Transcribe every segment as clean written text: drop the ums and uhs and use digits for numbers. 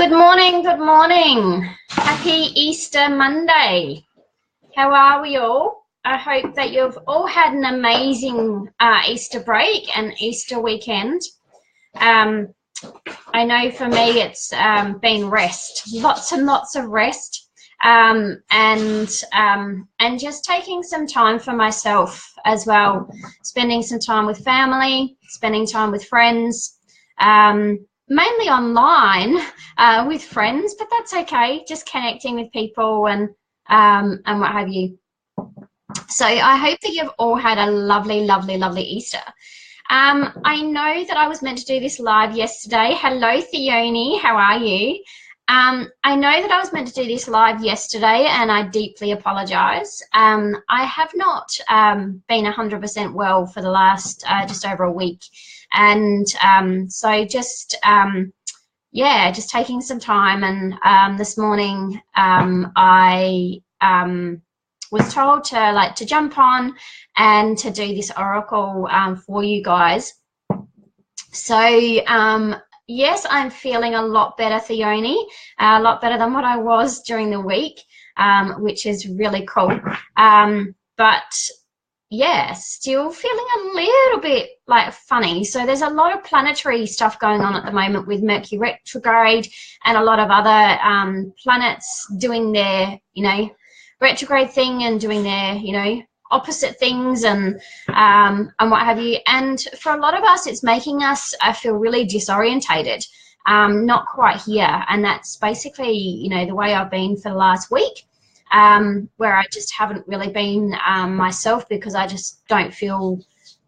Good morning, good morning. Happy Easter Monday. How are we all? I hope that you've all had an amazing Easter break and Easter weekend. I know for me it's been rest, lots and lots of rest, and just taking some time for myself as well, spending some time with family, spending time with friends, mainly online with friends, but that's okay, just connecting with people and what have you. So I hope that you've all had a lovely, lovely, lovely Easter. I know that I was meant to do this live yesterday. Hello, Theone, how are you? I know that I was meant to do this live yesterday and I deeply apologise. I have not been 100% well for the last just over a week. And so just taking some time, and this morning I was told to jump on and to do this oracle for you guys. So yes, I'm feeling a lot better, Theone, a lot better than what I was during the week, which is really cool. But yeah, still feeling a little bit like funny. So there's a lot of planetary stuff going on at the moment with Mercury retrograde and a lot of other planets doing their, retrograde thing and doing their, opposite things and what have you. And for a lot of us, it's making us feel really disorientated, not quite here. And that's basically, the way I've been for the last week. Where I just haven't really been myself because I just don't feel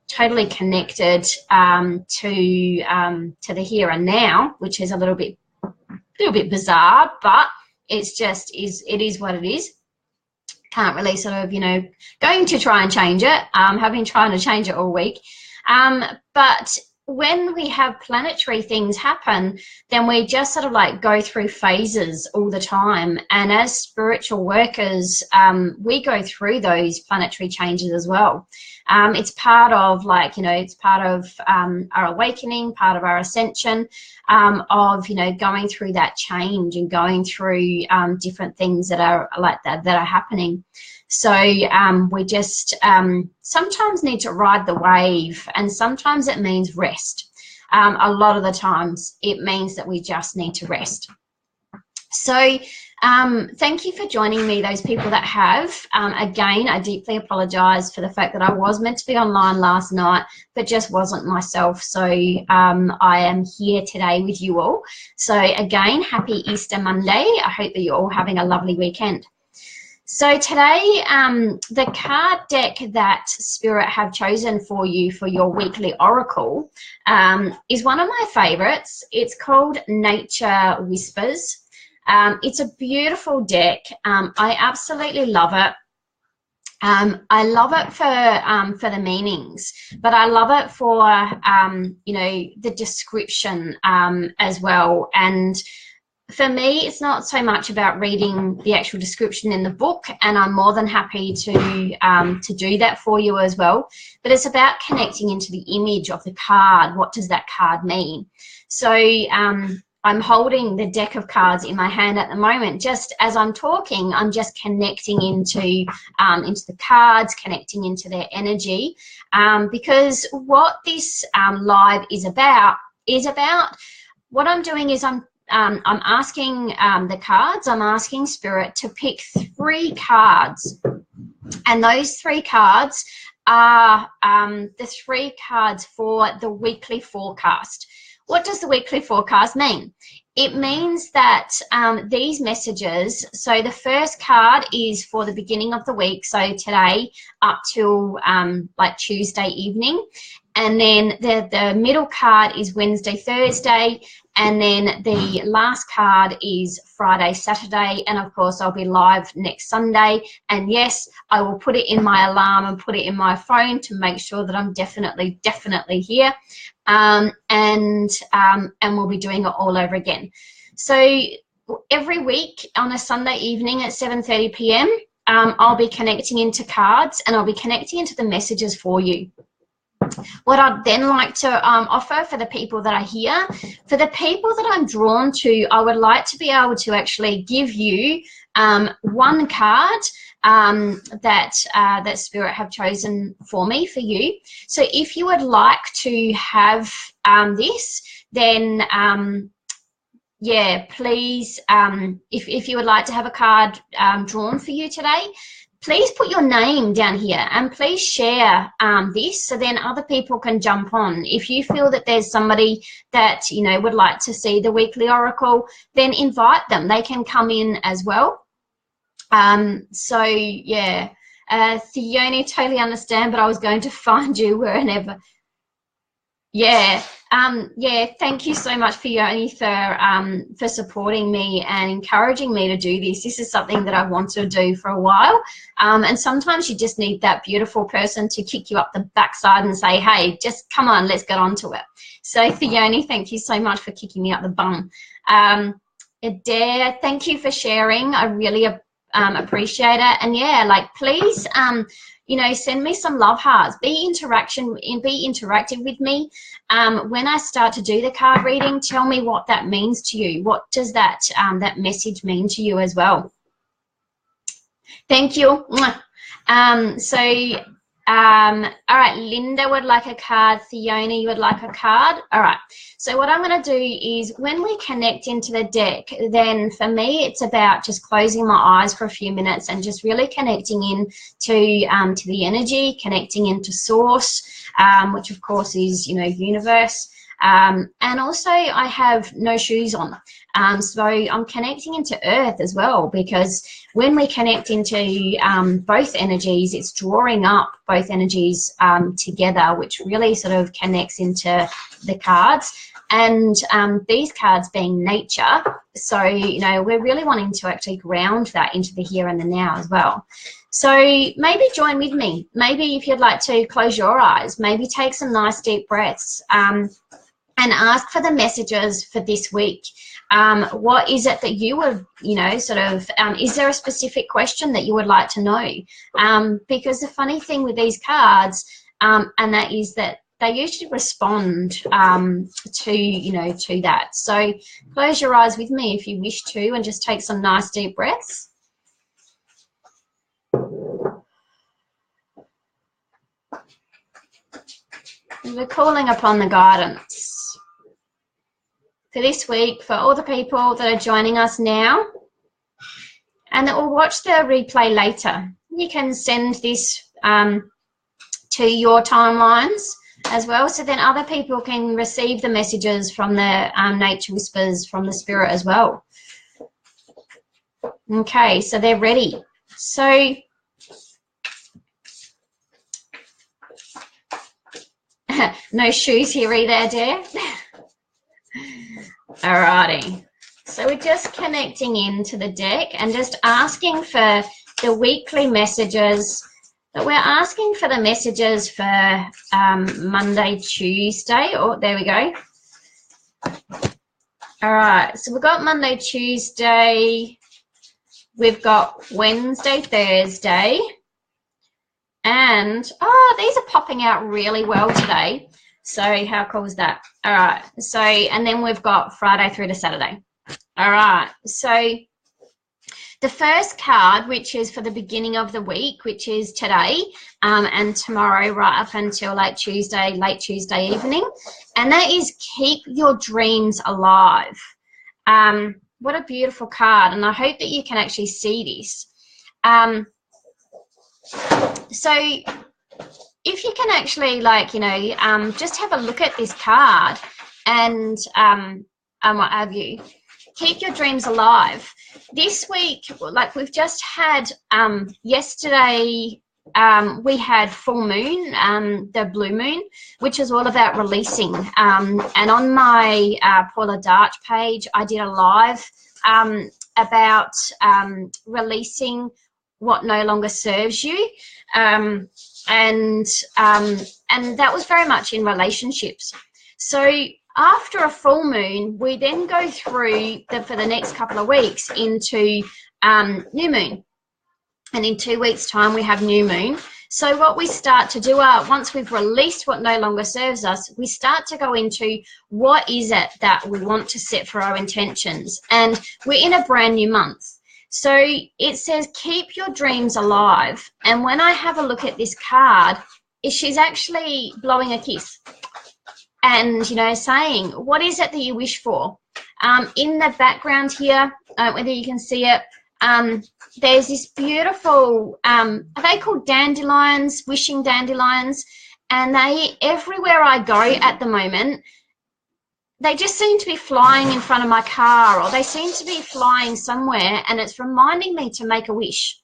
totally connected to the here and now, which is a little bit bizarre, but it's just it is what it is. Can't really sort of going to try and change it. Have been trying to change it all week, but when we have planetary things happen, then we just sort of like go through phases all the time. And as spiritual workers, we go through those planetary changes as well. It's part of it's part of our awakening, part of our ascension, of, going through that change and going through different things that are like that are happening. So we just sometimes need to ride the wave, and sometimes it means rest. A lot of the times it means that we just need to rest. So thank you for joining me, those people that have. Again, I deeply apologise for the fact that I was meant to be online last night, but just wasn't myself. So I am here today with you all. So again, happy Easter Monday. I hope that you're all having a lovely weekend. So today, the card deck that Spirit have chosen for you for your weekly oracle is one of my favourites. It's called Nature Whispers. It's a beautiful deck. I absolutely love it. I love it for the meanings, but I love it for the description as well. And for me, it's not so much about reading the actual description in the book, and I'm more than happy to do that for you as well. But it's about connecting into the image of the card. What does that card mean? So I'm holding the deck of cards in my hand at the moment. Just as I'm talking, I'm just connecting into the cards, connecting into their energy, because what this live is about what I'm doing is I'm asking the cards, I'm asking Spirit to pick 3 cards, and those 3 cards are the 3 cards for the weekly forecast. What does the weekly forecast mean? It means that these messages, so the first card is for the beginning of the week, so today up till like Tuesday evening, and then the middle card is Wednesday, Thursday, and then the last card is Friday, Saturday, and of course I'll be live next Sunday. And yes, I will put it in my alarm and put it in my phone to make sure that I'm definitely here, and we'll be doing it all over again. So every week on a Sunday evening at 7:30 p.m. I'll be connecting into cards, and I'll be connecting into the messages for you. what I'd then like to offer for the people that are here, for the people that I'm drawn to, I would like to be able to actually give you one card that Spirit have chosen for me, for you. So if you would like to have this, then yeah, please, if you would like to have a card drawn for you today, please put your name down here and please share this, so then other people can jump on. If you feel that there's somebody that, you know, would like to see the weekly oracle, then invite them. They can come in as well. So yeah, Theone, totally understand, but I was going to find you wherever. Yeah, yeah, thank you so much, Fiona, for supporting me and encouraging me to do this. This is something that I've wanted to do for a while, and sometimes you just need that beautiful person to kick you up the backside and say, hey, just come on, let's get on to it. So Fiona, thank you so much for kicking me up the bum. Adair, thank you for sharing. I really appreciate it. And yeah, like, please, you know, send me some love hearts. Be interactive with me. When I start to do the card reading, tell me what that means to you. What does that that message mean to you as well? Thank you. All right, Linda would like a card. Theone, you would like a card. All right. So what I'm going to do is, when we connect into the deck, then for me it's about just closing my eyes for a few minutes and just really connecting in to the energy, connecting into source, which of course is, you know, universe. And also I have no shoes on. So I'm connecting into earth as well, because when we connect into both energies, it's drawing up both energies together, which really sort of connects into the cards. And these cards being nature, so, you know, we're really wanting to actually ground that into the here and the now as well. So maybe join with me. Maybe if you'd like to close your eyes, maybe take some nice deep breaths and ask for the messages for this week. What is it that you would, you know, sort of, is there a specific question that you would like to know? Because the funny thing with these cards, and that is that they usually respond to, you know, to that. So close your eyes with me if you wish to, and just take some nice deep breaths. We're calling upon the guidance for this week, for all the people that are joining us now and that will watch the replay later. You can send this to your timelines as well, so then other people can receive the messages from the nature whispers from the spirit as well. Okay, so they're ready. So no shoes here either, dear. Alrighty, so we're just connecting into the deck and just asking for the weekly messages. But we're asking for the messages for Monday, Tuesday. Oh, there we go. All right, so we've got Monday, Tuesday. We've got Wednesday, Thursday. And, oh, these are popping out really well today. So how cool is that? All right, so, and then we've got Friday through to Saturday. All right, so the first card, which is for the beginning of the week, which is today and tomorrow right up until late Tuesday evening, and that is keep your dreams alive. What a beautiful card, and I hope that you can actually see this. So if you can actually, like, you know, just have a look at this card and what have you. Keep your dreams alive. This week, like we've just had yesterday, we had full moon, the blue moon, which is all about releasing. And on my Paula Darch page, I did a live about releasing what no longer serves you. And that was very much in relationships. So after a full moon, we then go through for the next couple of weeks into new moon. And in 2 weeks' time, we have new moon. So what we start to do once we've released what no longer serves us, we start to go into what is it that we want to set for our intentions. And we're in a brand new month. So it says, keep your dreams alive. And when I have a look at this card, she's actually blowing a kiss and, you know, saying, what is it that you wish for? In the background here, whether you can see it, there's this beautiful, are they called dandelions, wishing dandelions? And they, everywhere I go at the moment, they just seem to be flying in front of my car, or they seem to be flying somewhere, and it's reminding me to make a wish.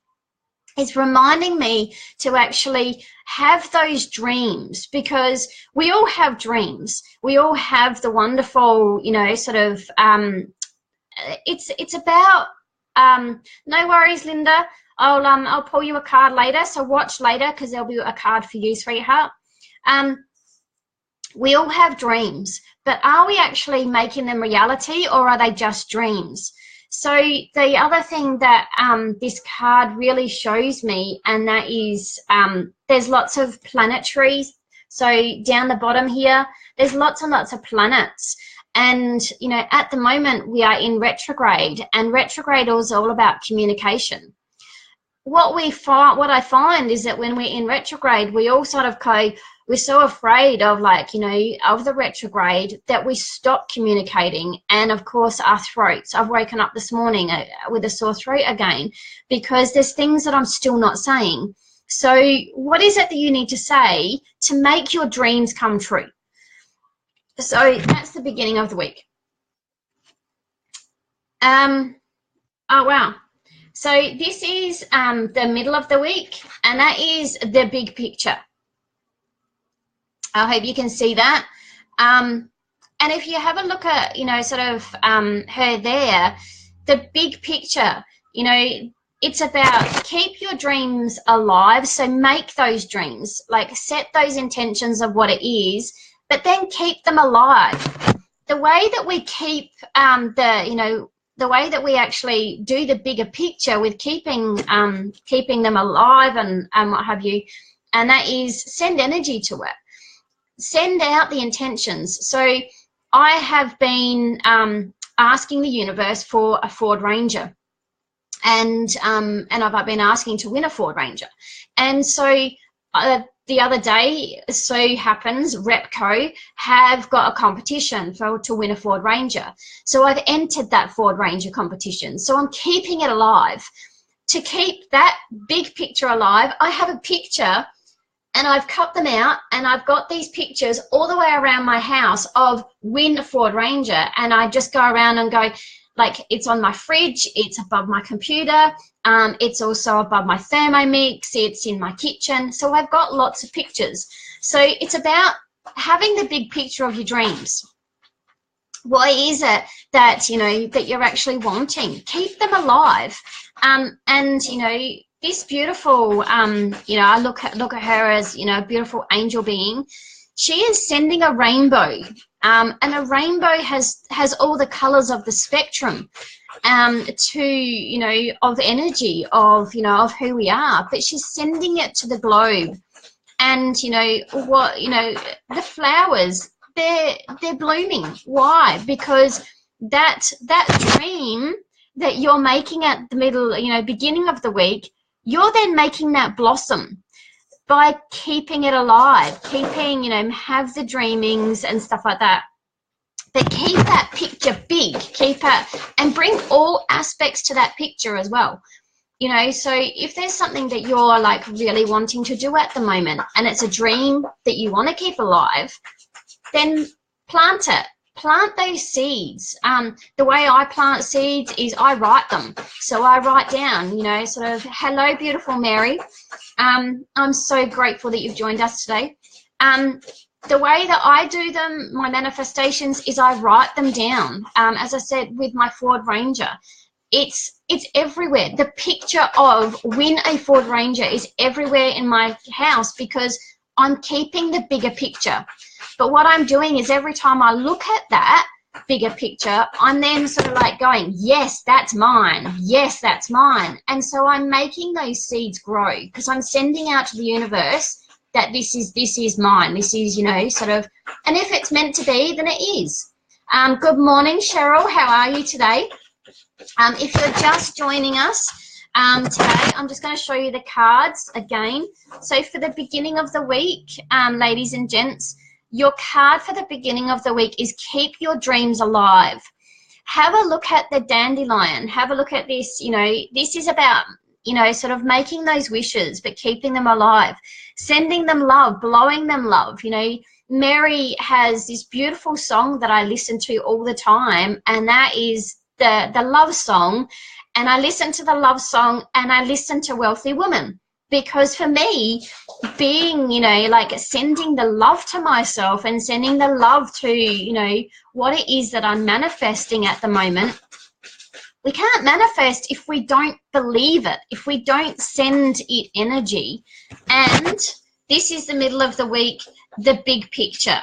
It's reminding me to actually have those dreams, because we all have dreams. We all have the wonderful, you know, sort of, it's about, no worries, Linda. I'll pull you a card later, so watch later, because there'll be a card for you, sweetheart. We all have dreams, but are we actually making them reality, or are they just dreams? So the other thing that this card really shows me, and that is there's lots of planetaries. So down the bottom here, there's lots and lots of planets. And, you know, at the moment we are in retrograde, and retrograde is all about communication. What I find is that when we're in retrograde, we all sort of go, we're so afraid of, like, you know, of the retrograde, that we stop communicating. And of course our throats, I've woken up this morning with a sore throat again, because there's things that I'm still not saying. So what is it that you need to say to make your dreams come true? So that's the beginning of the week. Oh wow. So this is the middle of the week, and that is the big picture. I hope you can see that. And if you have a look at, you know, sort of her there, the big picture, you know, it's about keep your dreams alive. So make those dreams, like set those intentions of what it is, but then keep them alive. The way that we keep the way that we actually do the bigger picture with keeping them alive and what have you, and that is send energy to it. Send out the intentions. So I have been asking the universe for a Ford Ranger, and I've been asking to win a Ford Ranger. And so the other day, so happens Repco have got a competition to win a Ford Ranger. So I've entered that Ford Ranger competition. So I'm keeping it alive. To keep that big picture alive, I have a picture, and I've cut them out, and I've got these pictures all the way around my house of win a Ford Ranger. And I just go around and go, like, it's on my fridge, it's above my computer, it's also above my Thermomix, it's in my kitchen. So I've got lots of pictures. So it's about having the big picture of your dreams. What is it that, you know, that you're actually wanting? Keep them alive. And, you know, this beautiful, you know, I look at her as, you know, a beautiful angel being. She is sending a rainbow, and a rainbow has all the colors of the spectrum, to, you know, of energy, of, you know, of who we are. But she's sending it to the globe, and, you know, what, you know, the flowers, they're blooming. Why? Because that dream that you're making at the middle, you know, beginning of the week, you're then making that blossom by keeping it alive, keeping, you know, have the dreamings and stuff like that. But keep that picture big, keep it, and bring all aspects to that picture as well. You know, so if there's something that you're like really wanting to do at the moment, and it's a dream that you want to keep alive, then plant it. Plant those seeds. The way I plant seeds is I write them. So I write down, you know, sort of, hello, beautiful Mary. I'm so grateful that you've joined us today. The way that I do them, my manifestations, is I write them down. As I said, with my Ford Ranger, it's everywhere. The picture of win a Ford Ranger is everywhere in my house, because I'm keeping the bigger picture. But what I'm doing is every time I look at that, bigger picture, I'm then sort of like going, yes, that's mine. Yes, that's mine. And so I'm making those seeds grow because I'm sending out to the universe that this is mine. This is, you know, sort of, and if it's meant to be, then it is. Good morning, Cheryl. How are you today? If you're just joining us today, I'm just going to show you the cards again. So for the beginning of the week, ladies and gents, your card for the beginning of the week is keep your dreams alive. Have a look at the dandelion. Have a look at this. You know, this is about, you know, sort of making those wishes, but keeping them alive, sending them love, blowing them love. You know, Mary has this beautiful song that I listen to all the time, and that is the love song. And I listen to the love song and I listen to Wealthy Woman, because for me, being, you know, like sending the love to myself and sending the love to, you know, what it is that I'm manifesting at the moment. We can't manifest if we don't believe it, if we don't send it energy. And this is the middle of the week, the big picture.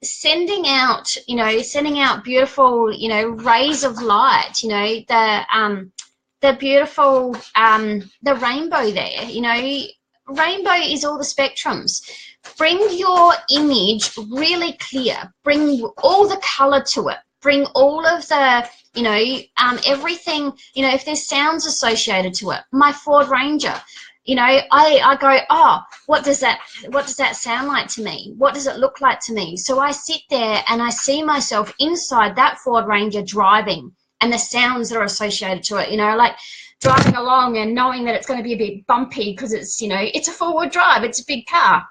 Sending out, you know, sending out beautiful, you know, rays of light, you know, the beautiful, the rainbow there, you know, rainbow is all the spectrums. Bring your image really clear, bring all the color to it, bring all of the, you know, everything, you know, if there's sounds associated to it. My Ford Ranger, you know, I go, oh, what does that sound like to me? What does it look like to me? So I sit there and I see myself inside that Ford Ranger driving, and the sounds that are associated to it, you know, like driving along and knowing that it's going to be a bit bumpy because it's, you know, it's a four-wheel drive, it's a big car.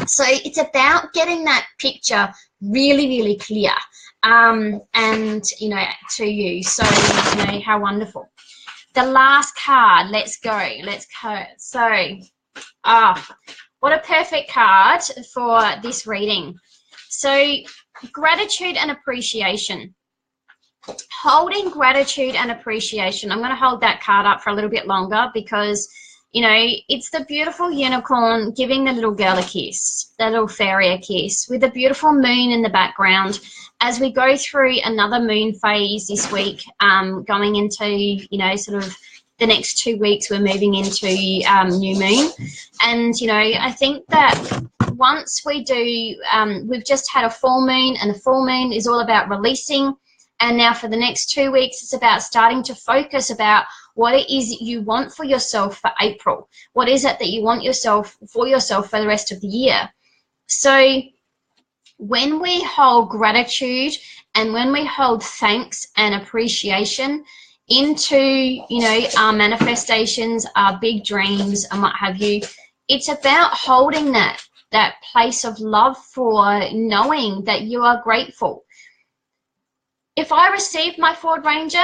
So it's about getting that picture really, really clear, and, you know, to you. So, you know, how wonderful. The last card, let's go. So, what a perfect card for this reading. So, gratitude and appreciation. Holding gratitude and appreciation. I'm going to hold that card up for a little bit longer because, you know, it's the beautiful unicorn giving the little girl a kiss, the little fairy a kiss, with a beautiful moon in the background as we go through another moon phase this week, going into, you know, sort of the next 2 weeks, we're moving into new moon. And, you know, I think that once we do, we've just had a full moon, and the full moon is all about releasing. And now for the next 2 weeks, it's about starting to focus about what it is you want for yourself for April. What is it that you want for yourself for the rest of the year? So when we hold gratitude and when we hold thanks and appreciation into, you know, our manifestations, our big dreams and what have you, it's about holding that place of love for knowing that you are grateful. If I received my Ford Ranger,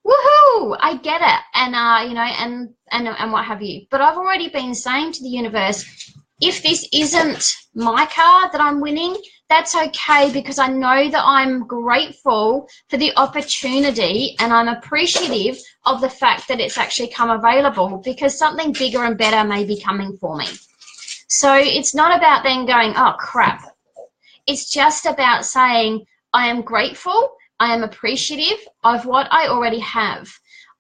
woohoo, I get it, and you know, and what have you. But I've already been saying to the universe, if this isn't my car that I'm winning, that's okay, because I know that I'm grateful for the opportunity and I'm appreciative of the fact that it's actually come available, because something bigger and better may be coming for me. So it's not about then going, oh crap. It's just about saying, I am grateful, I am appreciative of what I already have.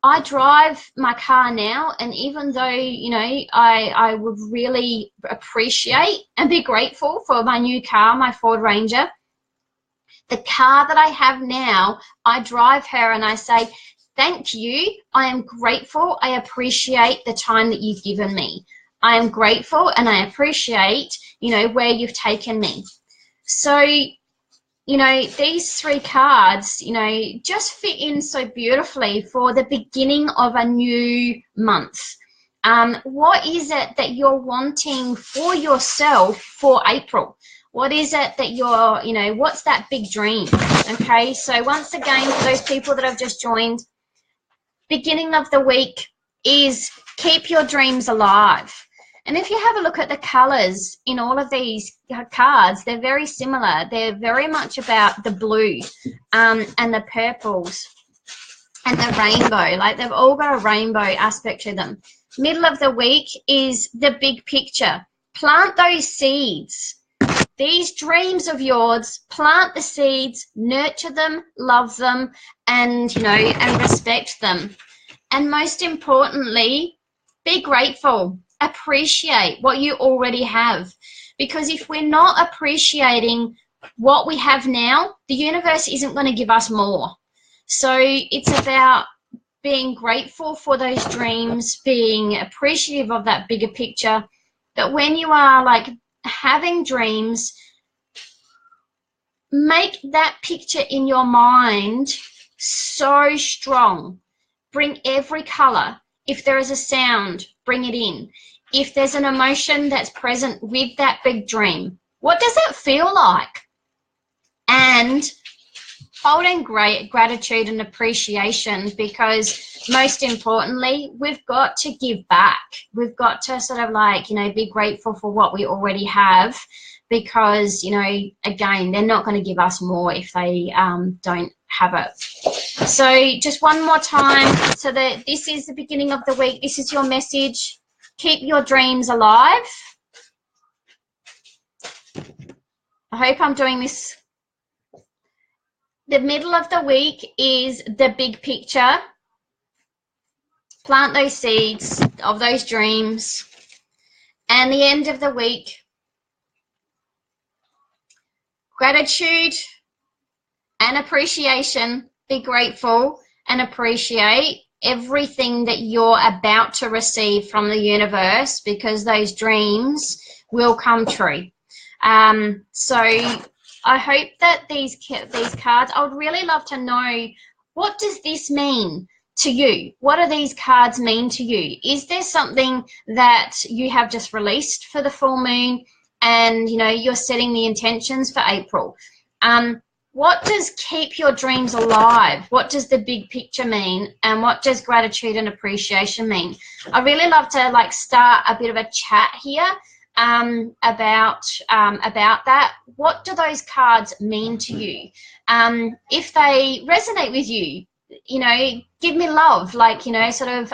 I drive my car now, and even though, you know, I would really appreciate and be grateful for my new car, my Ford Ranger, the car that I have now, I drive her and I say, thank you, I am grateful, I appreciate the time that you've given me. I am grateful and I appreciate, you know, where you've taken me. So, you know, these three cards, you know, just fit in so beautifully for the beginning of a new month. What is it that you're wanting for yourself for April? What is it that you're, you know, what's that big dream? Okay, so once again, for those people that have just joined, beginning of the week is keep your dreams alive. And if you have a look at the colors in all of these cards, they're very similar. They're very much about the blue and the purples and the rainbow. Like, they've all got a rainbow aspect to them. Middle of the week is the big picture. Plant those seeds. these dreams of yours, plant the seeds, nurture them, love them, and, you know, and respect them. And most importantly, be grateful, appreciate what you already have. Because if we're not appreciating what we have now, the universe isn't going to give us more. So it's about being grateful for those dreams, being appreciative of that bigger picture. But when you are like having dreams, make that picture in your mind so strong. Bring every color. If there is a sound, bring it in. If there's an emotion that's present with that big dream, what does that feel like? And holding great gratitude and appreciation, because most importantly, we've got to give back. We've got to sort of like, you know, be grateful for what we already have, because, you know, again, they're not going to give us more if they don't have it. So just one more time, so that this is the beginning of the week. This is your message. Keep your dreams alive. I hope I'm doing this. The middle of the week is the big picture. Plant those seeds of those dreams. And the end of the week, gratitude and appreciation. Be grateful and appreciate everything that you're about to receive from the universe, because those dreams will come true. So I hope that these cards, I would really love to know, what does this mean to you? What do these cards mean to you? Is there something that you have just released for the full moon and, you know, you're setting the intentions for April? What does keep your dreams alive? What does the big picture mean? And what does gratitude and appreciation mean? I really love to like start a bit of a chat here about that. What do those cards mean to you? If they resonate with you, you know, give me love, like, you know, sort of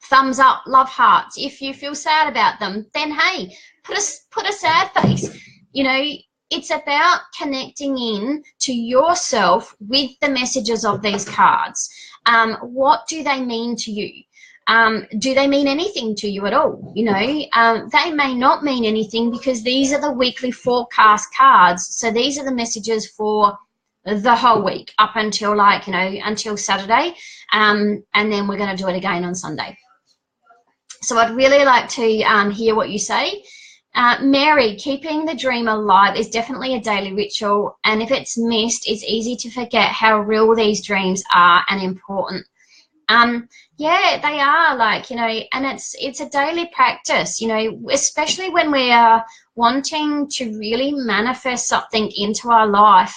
thumbs up, love hearts. If you feel sad about them, then hey, put a sad face. You know, it's about connecting in to yourself with the messages of these cards. What do they mean to you? Do they mean anything to you at all? You know, they may not mean anything, because these are the weekly forecast cards. So these are the messages for the whole week up until, like, you know, until Saturday. And then we're going to do it again on Sunday. So I'd really like to hear what you say. Mary, keeping the dream alive is definitely a daily ritual, and if it's missed, it's easy to forget how real these dreams are and important. Yeah, they are, like, you know, and it's a daily practice, you know, especially when we are wanting to really manifest something into our life.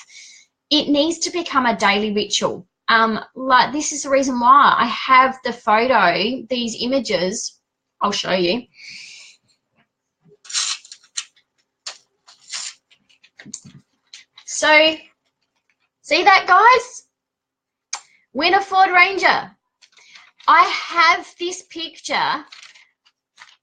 It needs to become a daily ritual. Like, this is the reason why I have the photo, these images. I'll show you. So, see that, guys? Winter Ford Ranger. I have this picture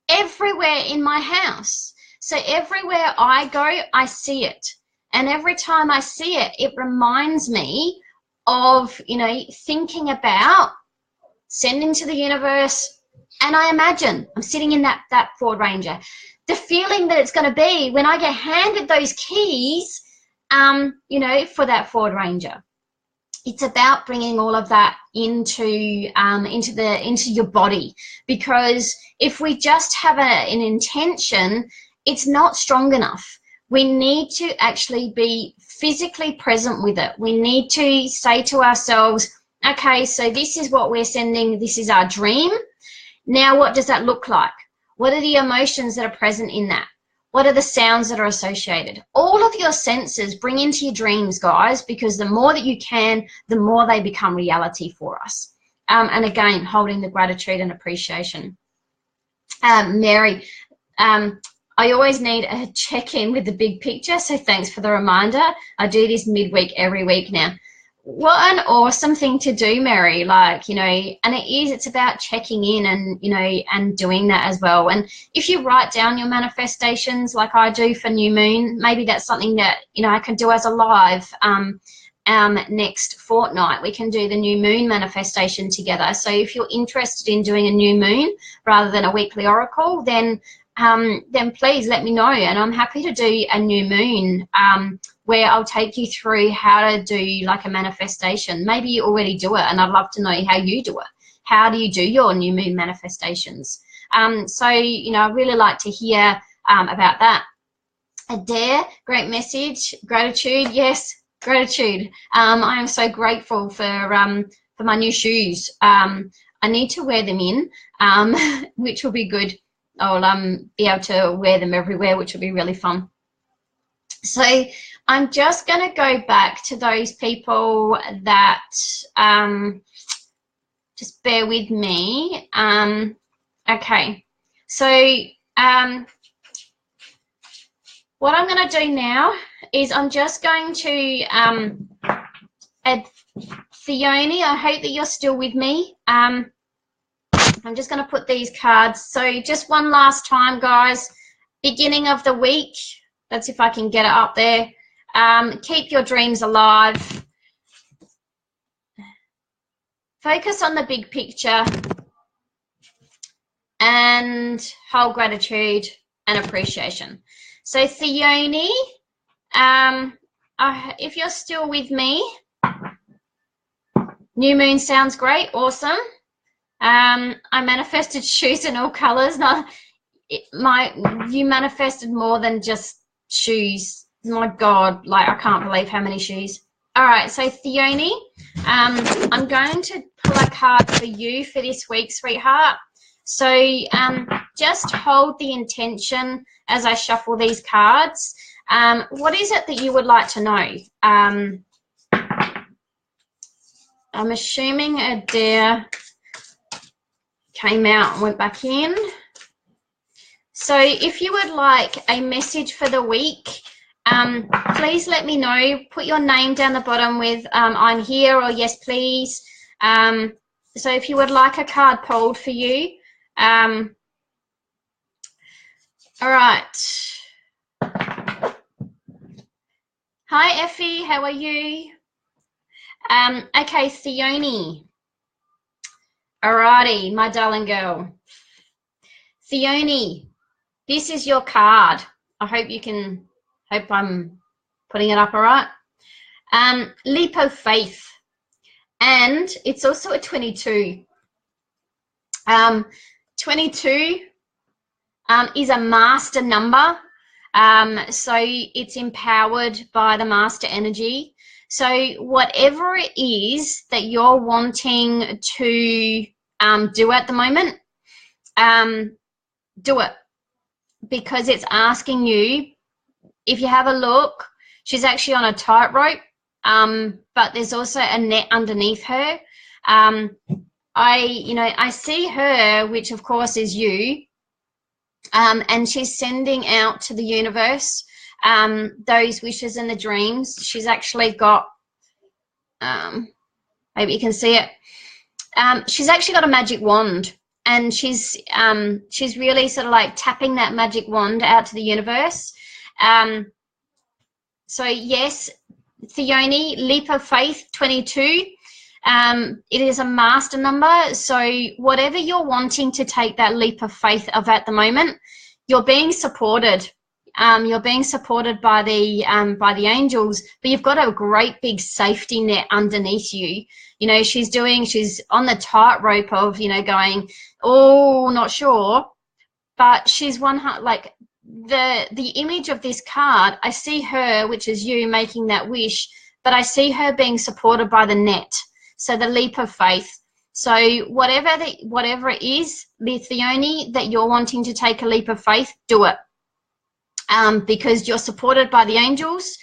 everywhere in my house. So everywhere I go, I see it. And every time I see it, it reminds me of, you know, thinking about sending to the universe. And I imagine I'm sitting in that Ford Ranger. The feeling that it's going to be when I get handed those keys, you know, for that Ford Ranger. It's about bringing all of that into your body, because if we just have an intention, it's not strong enough. We need to actually be physically present with it. We need to say to ourselves, okay, so this is what we're sending. This is our dream. Now, what does that look like? What are the emotions that are present in that? What are the sounds that are associated? All of your senses bring into your dreams, guys, because the more that you can, the more they become reality for us. And again, holding the gratitude and appreciation. Mary, I always need a check-in with the big picture, so thanks for the reminder. I do this midweek every week now. What an awesome thing to do, Mary. Like, you know, and it's about checking in and, you know, and doing that as well. And if you write down your manifestations like I do for New Moon, maybe that's something that, you know, I can do as a live next fortnight. We can do the New Moon manifestation together. So if you're interested in doing a New Moon rather than a weekly oracle, then please let me know. And I'm happy to do a New Moon where I'll take you through how to do like a manifestation. Maybe you already do it, and I'd love to know how you do it. How do you do your New Moon manifestations? So, you know, I really like to hear about that. Adair, great message. Gratitude, yes, gratitude. I am so grateful for my new shoes. I need to wear them in, which will be good. I'll be able to wear them everywhere, which will be really fun. So I'm just going to go back to those people that just bear with me. Okay, so what I'm going to do now is I'm just going to add Theone. I hope that you're still with me. I'm just going to put these cards. So just one last time, guys, beginning of the week. That's if I can get it up there. Keep your dreams alive. Focus on the big picture and hold gratitude and appreciation. So Theone, if you're still with me, New Moon sounds great, awesome. I manifested shoes in all colors. You manifested more than just shoes. My God, like I can't believe how many shoes. All right, so Theone, I'm going to pull a card for you for this week, sweetheart. So just hold the intention as I shuffle these cards. What is it that you would like to know? I'm assuming Adair came out and went back in. So if you would like a message for the week, please let me know. Put your name down the bottom with I'm here or yes, please. So if you would like a card pulled for you. All right. Hi, Effie. How are you? Okay, Theone. Alrighty, my darling girl. Theone, this is your card. I hope I'm putting it up all right. Leap of faith. And it's also a 22. 22 is a master number. So it's empowered by the master energy. So whatever it is that you're wanting to do at the moment, do it, because it's asking you. If you have a look, she's actually on a tightrope, but there's also a net underneath her. I see her, which of course is you, and she's sending out to the universe those wishes and the dreams. She's actually got, maybe you can see it. She's actually got a magic wand, and she's really sort of like tapping that magic wand out to the universe. So yes, Theone, leap of faith 22. It is a master number. So whatever you're wanting to take that leap of faith of at the moment, you're being supported. You're being supported by the angels, but you've got a great big safety net underneath you. You know, she's on the tightrope of, you know, going, oh, not sure, but she's like the image of this card. I see her, which is you, making that wish, but I see her being supported by the net. So the leap of faith. So whatever it is, Theone, that you're wanting to take a leap of faith, do it. Because you're supported by the angels,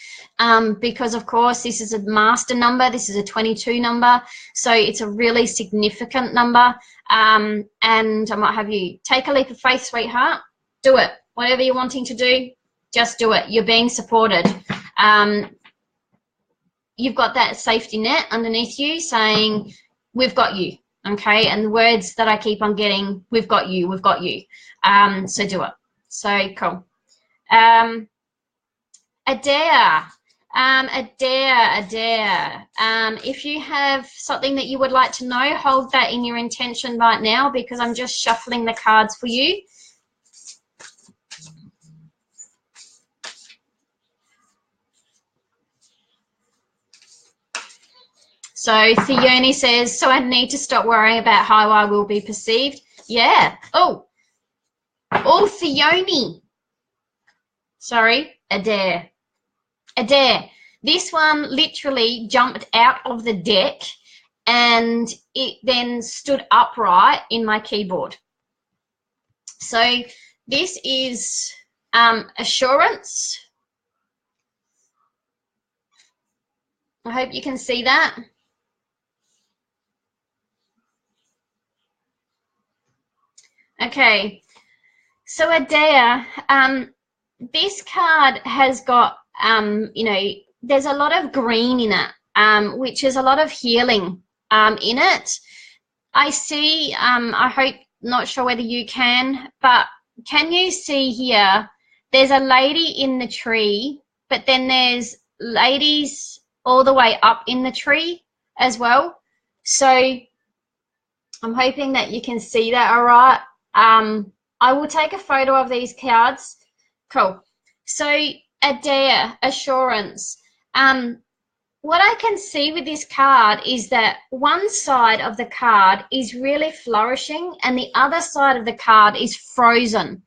because of course this is a master number, this is a 22 number, so it's a really significant number, and I might have you take a leap of faith, sweetheart. Do it. Whatever you're wanting to do, just do it. You're being supported. you've got that safety net underneath you saying, we've got you, okay? And the words that I keep on getting, we've got you, we've got you. So do it. So cool. Adair. Adair. If you have something that you would like to know, hold that in your intention right now, because I'm just shuffling the cards for you. So Theone says, so I need to stop worrying about how I will be perceived. Yeah. Oh, Theone. Sorry, Adair. Adair. This one literally jumped out of the deck and it then stood upright in my keyboard. So this is assurance. I hope you can see that. Okay, so Adair, this card has got, you know, there's a lot of green in it, which is a lot of healing in it. I see, I hope, not sure whether you can, but can you see here, there's a lady in the tree, but then there's ladies all the way up in the tree as well. So I'm hoping that you can see that all right. I will take a photo of these cards. Cool. So Adair, assurance. What I can see with this card is that one side of the card is really flourishing and the other side of the card is frozen.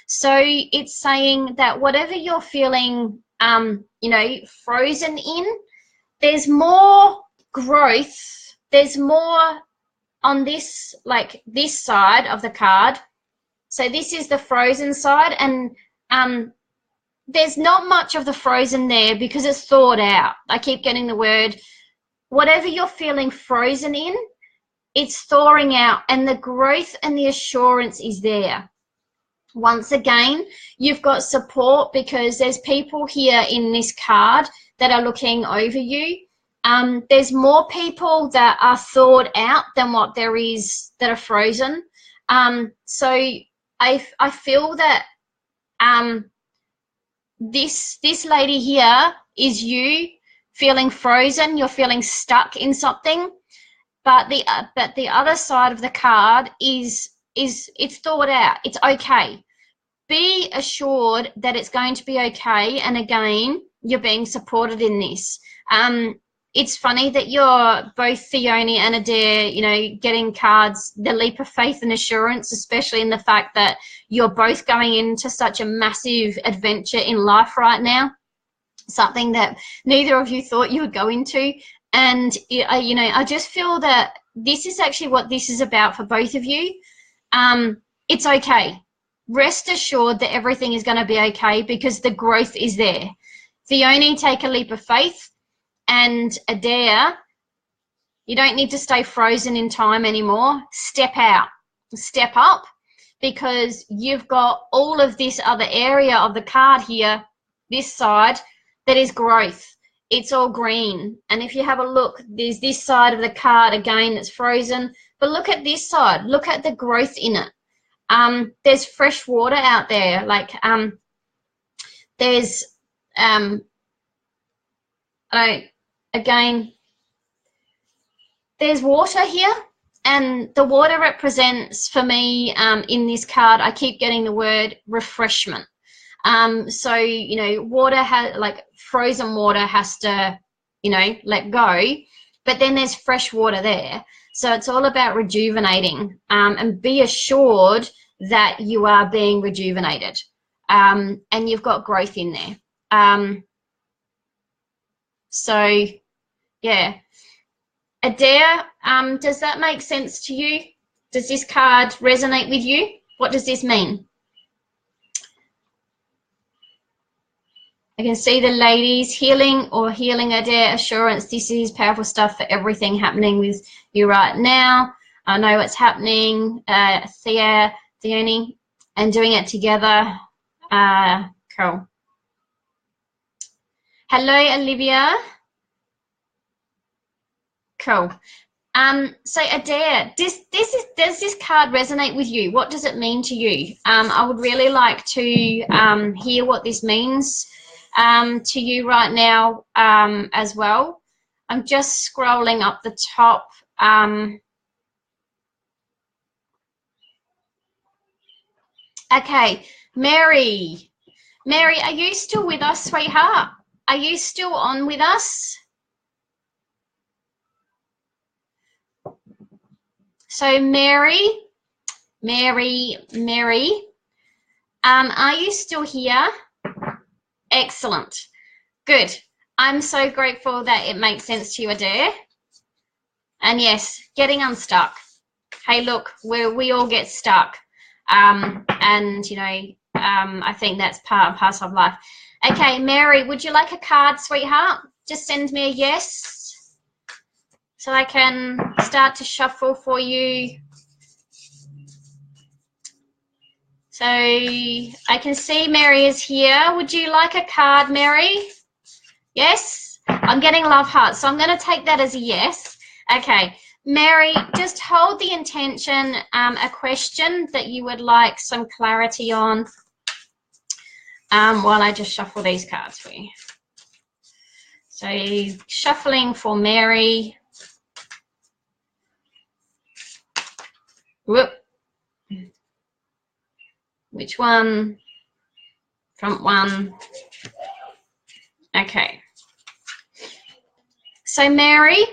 So it's saying that whatever you're feeling, you know, frozen in, there's more growth. There's more on this, like this side of the card. So this is the frozen side, and there's not much of the frozen there because it's thawed out. I keep getting the word, whatever you're feeling frozen in, it's thawing out, and the growth and the assurance is there. Once again, you've got support because there's people here in this card that are looking over you. There's more people that are thawed out than what there is that are frozen. So I feel that this lady here is you feeling frozen. You're feeling stuck in something, but the other side of the card is it's thawed out. It's okay. Be assured that it's going to be okay. And again, you're being supported in this. It's funny that you're both Theone and Adair, you know, getting cards, the leap of faith and assurance, especially in the fact that you're both going into such a massive adventure in life right now, something that neither of you thought you would go into. And, you know, I just feel that this is actually what this is about for both of you. It's okay. Rest assured that everything is going to be okay because the growth is there. Theone, take a leap of faith. And Adair, you don't need to stay frozen in time anymore. Step out, step up, because you've got all of this other area of the card here, this side, that is growth. It's all green. And if you have a look, there's this side of the card again that's frozen. But look at this side. Look at the growth in it. There's fresh water out there. Like there's again, there's water here, and the water represents for me in this card, I keep getting the word refreshment. So, you know, water has, like frozen water has to, you know, let go, but then there's fresh water there. So it's all about rejuvenating, and be assured that you are being rejuvenated, and you've got growth in there. So, yeah. Adair, does that make sense to you? Does this card resonate with you? What does this mean? I can see the ladies, healing or healing Adair, assurance. This is powerful stuff for everything happening with you right now. I know what's happening, Theone, and doing it together. Cool. Hello, Olivia. cool. So Adair, does this card resonate with you? What does it mean to you? I would really like to hear what this means to you right now as well. I'm just scrolling up the top. Okay, Mary, are you still with us, sweetheart? Are you still on with us? So Mary, are you still here? Excellent. Good. I'm so grateful that it makes sense to you, Adair. And yes, getting unstuck. Hey, look, we all get stuck. And, you know, I think that's part and parcel of life. Okay, Mary, would you like a card, sweetheart? Just send me a yes so I can start to shuffle for you. So I can see Mary is here. Would you like a card, Mary? Yes? I'm getting love hearts, so I'm going to take that as a yes. Okay. Mary, just hold the intention, a question that you would like some clarity on while I just shuffle these cards for you. So shuffling for Mary. Whoop. Which one? Front one. Okay. So Mary,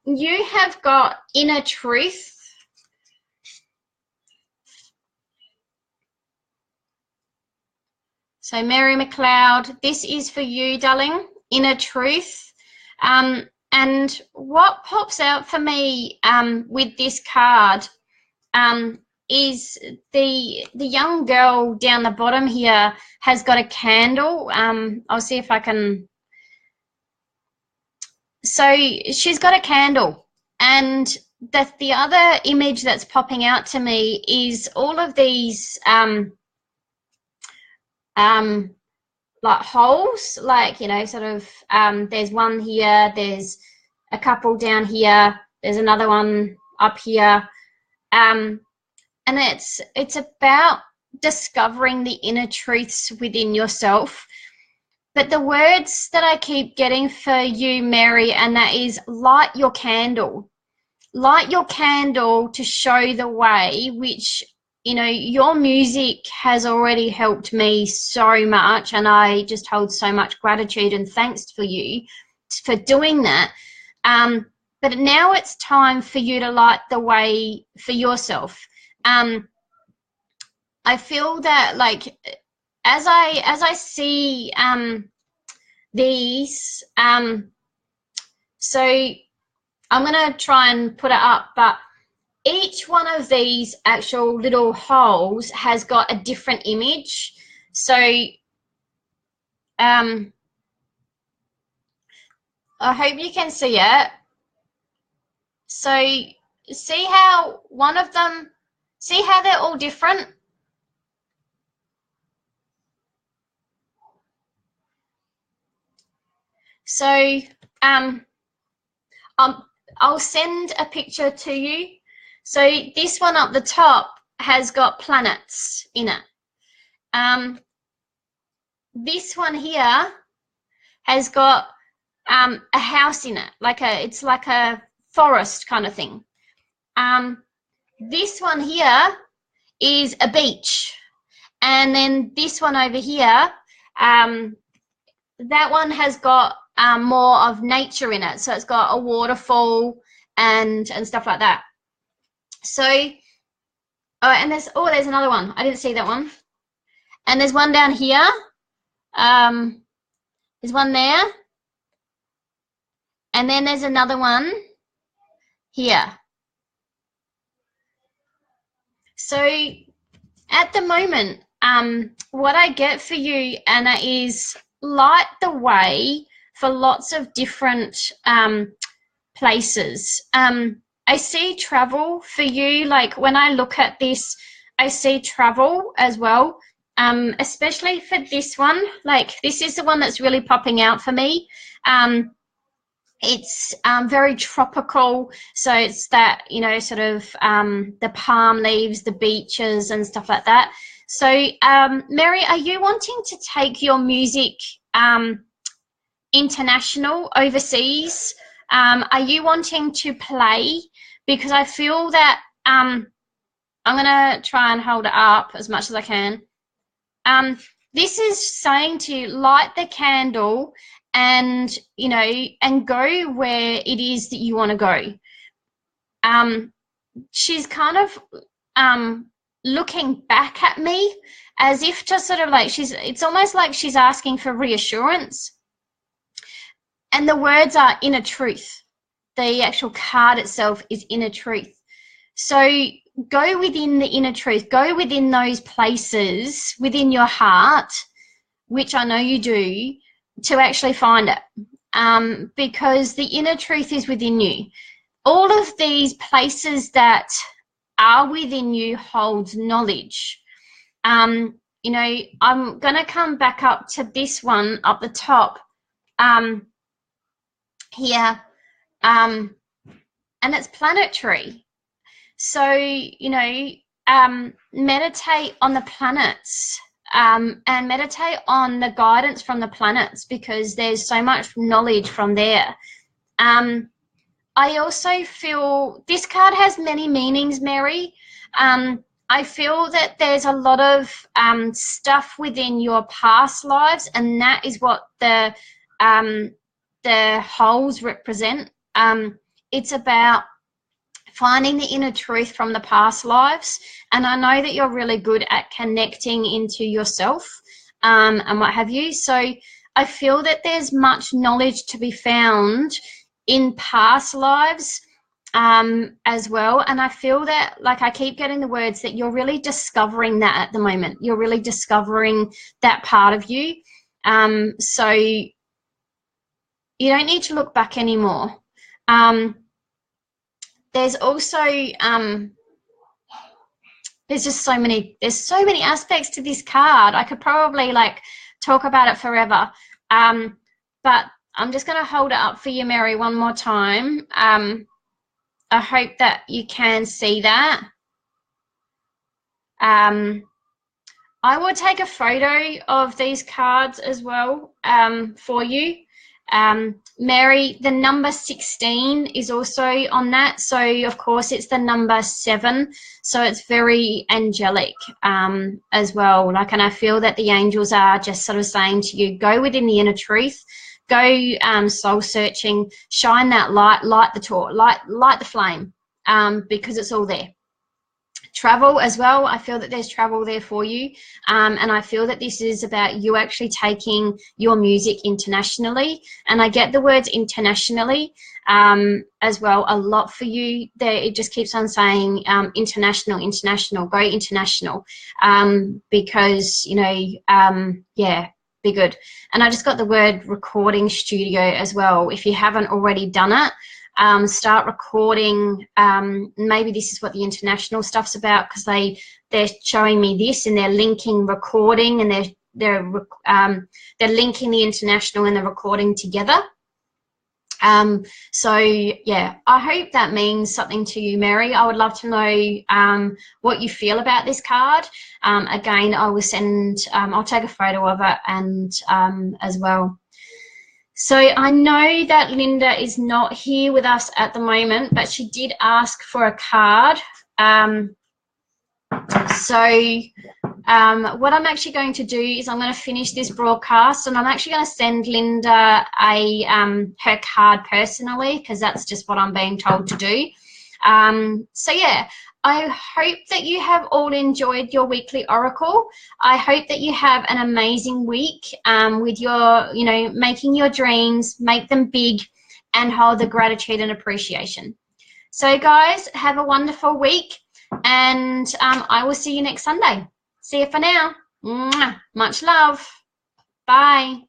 you have got inner truth. So Mary McLeod, this is for you, darling, inner truth. And what pops out for me with this card is the young girl down the bottom here has got a candle. I'll see if I can. So she's got a candle, and the other image that's popping out to me is all of these like holes, like, you know, sort of there's one here, there's a couple down here, there's another one up here, and it's about discovering the inner truths within yourself. But the words that I keep getting for you, Mary, and that is light your candle. Light your candle to show the way, which, you know, your music has already helped me so much, and I just hold so much gratitude and thanks for you for doing that. But now it's time for you to light the way for yourself. I feel that, like, as I see these, so I'm going to try and put it up, but each one of these actual little holes has got a different image. So I hope you can see it. So see how one of them, see how they're all different? So I'll send a picture to you. So this one up the top has got planets in it. This one here has got a house in it, it's like a forest kind of thing. This one here is a beach, and then this one over here, that one has got more of nature in it, so it's got a waterfall and stuff like that. So and there's another one, I didn't see that one, and there's one down here, there's one there, and then there's another one here. So at the moment, what I get for you, Anna, is light the way for lots of different places. I see travel for you. Like, when I look at this, I see travel as well, especially for this one. Like, this is the one that's really popping out for me. It's very tropical, so it's that, you know, sort of the palm leaves, the beaches and stuff like that. So Mary, are you wanting to take your music international, overseas? Are you wanting to play? Because I feel that I'm going to try and hold it up as much as I can. This is saying to light the candle and, you know, and go where it is that you want to go. She's kind of looking back at me as if to sort of like it's almost like she's asking for reassurance. And the words are inner truth. The actual card itself is inner truth. So go within the inner truth, go within those places within your heart, which I know you do, to actually find it, because the inner truth is within you. All of these places that are within you hold knowledge. You know, I'm going to come back up to this one up the top here, and it's planetary. So, you know, meditate on the planets, and meditate on the guidance from the planets, because there's so much knowledge from there. I also feel this card has many meanings, Mary. I feel that there's a lot of stuff within your past lives, and that is what the holes represent. It's about finding the inner truth from the past lives, and I know that you're really good at connecting into yourself and what have you. So I feel that there's much knowledge to be found in past lives as well, and I feel that, like, I keep getting the words that you're really discovering that at the moment. You're really discovering that part of you, so you don't need to look back anymore. There's also there's so many aspects to this card. I could probably like talk about it forever, but I'm just going to hold it up for you, Mary, one more time. I hope that you can see that. I will take a photo of these cards as well for you. Mary, the number 16 is also on that, so of course it's the number 7, so it's very angelic as well. Like, and I feel that the angels are just sort of saying to you, go within the inner truth, go soul searching, shine that light, light the torch, light the flame, because it's all there. Travel as well, I feel that there's travel there for you, and I feel that this is about you actually taking your music internationally, and I get the words internationally as well a lot for you there. It just keeps on saying international, go international, because, you know, yeah, be good. And I just got the word recording studio as well. If you haven't already done it, start recording. Maybe this is what the international stuff's about, because they're showing me this and they're linking recording, and they're linking the international and the recording together. So yeah, I hope that means something to you, Mary. I would love to know what you feel about this card. Again, I will send, I'll take a photo of it and as well. So I know that Linda is not here with us at the moment, but she did ask for a card. What I'm actually going to do is I'm going to finish this broadcast, and I'm actually going to send Linda her card personally, because that's just what I'm being told to do. So yeah, I hope that you have all enjoyed your weekly oracle. I hope that you have an amazing week with your, you know, making your dreams, make them big, and hold the gratitude and appreciation. So guys, have a wonderful week, and I will see you next Sunday. See you for now. Mwah. Much love. Bye.